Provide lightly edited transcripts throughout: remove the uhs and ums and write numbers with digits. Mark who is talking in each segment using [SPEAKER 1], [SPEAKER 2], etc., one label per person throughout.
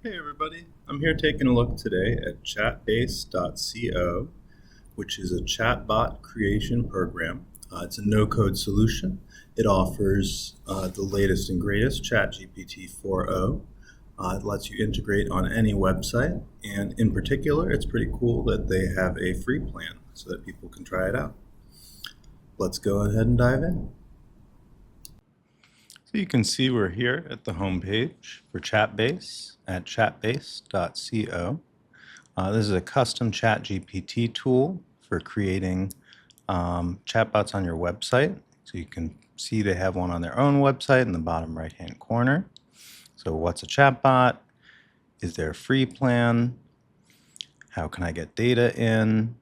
[SPEAKER 1] Hey everybody, I'm here taking a look today at Chatbase.co, which is a chatbot creation program. It's a no-code solution. It offers the latest and greatest ChatGPT 4.0. It lets you integrate on any website, and in particular, it's pretty cool that they have a free plan so that people can try it out. Let's go ahead and dive in. So you can see we're here at the home page for Chatbase at chatbase.co. This is a custom ChatGPT tool for creating chatbots on your website. So you can see they have one on their own website in the bottom right-hand corner. So what's a chatbot? Is there a free plan? How can I get data in?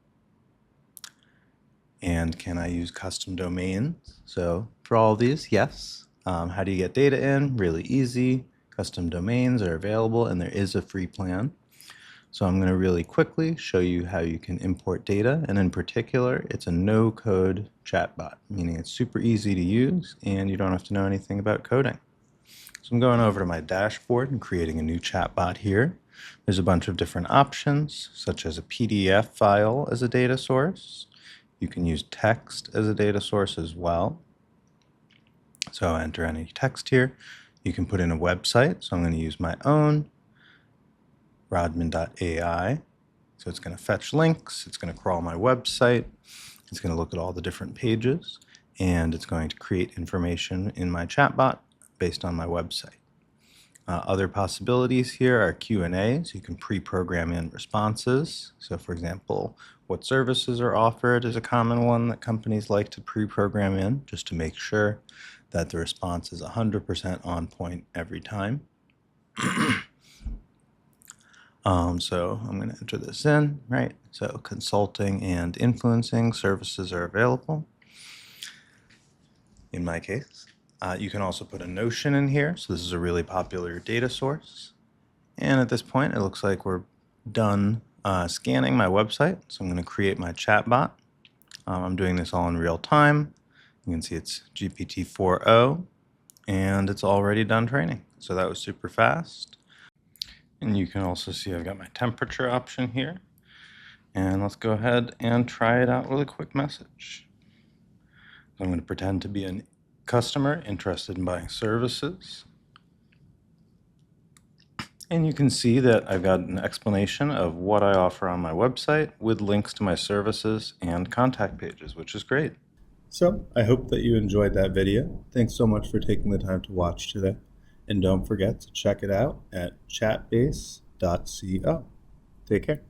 [SPEAKER 1] And can I use custom domains? So for all of these, yes. How do you get data in? Really easy. Custom domains are available and there is a free plan. So I'm going to really quickly show you how you can import data, and in particular, it's a no-code chatbot, meaning it's super easy to use and you don't have to know anything about coding. So I'm going over to my dashboard and creating a new chatbot here. There's a bunch of different options, such as a PDF file as a data source. You can use text as a data source as well. So enter any text here. You can put in a website, so I'm going to use my own Rodman.AI. So it's going to fetch links, it's going to crawl my website, it's going to look at all the different pages, and it's going to create information in my chatbot based on my website. Other possibilities here are Q&A, so you can pre-program in responses. So for example, what services are offered is a common one that companies like to pre-program in just to make sure that the response is 100% on point every time. So I'm going to enter this in, right? So consulting and influencing services are available in my case. You can also put a Notion in here. So this is a really popular data source. And at this point, it looks like we're done scanning my website. So I'm going to create my chatbot. I'm doing this all in real time. You can see it's GPT 4.0 and it's already done training. So that was super fast. And you can also see I've got my temperature option here. And let's go ahead and try it out with a quick message. I'm going to pretend to be a customer interested in buying services. And you can see that I've got an explanation of what I offer on my website with links to my services and contact pages, which is great. So I hope that you enjoyed that video. Thanks so much for taking the time to watch today. And don't forget to check it out at chatbase.co. Take care.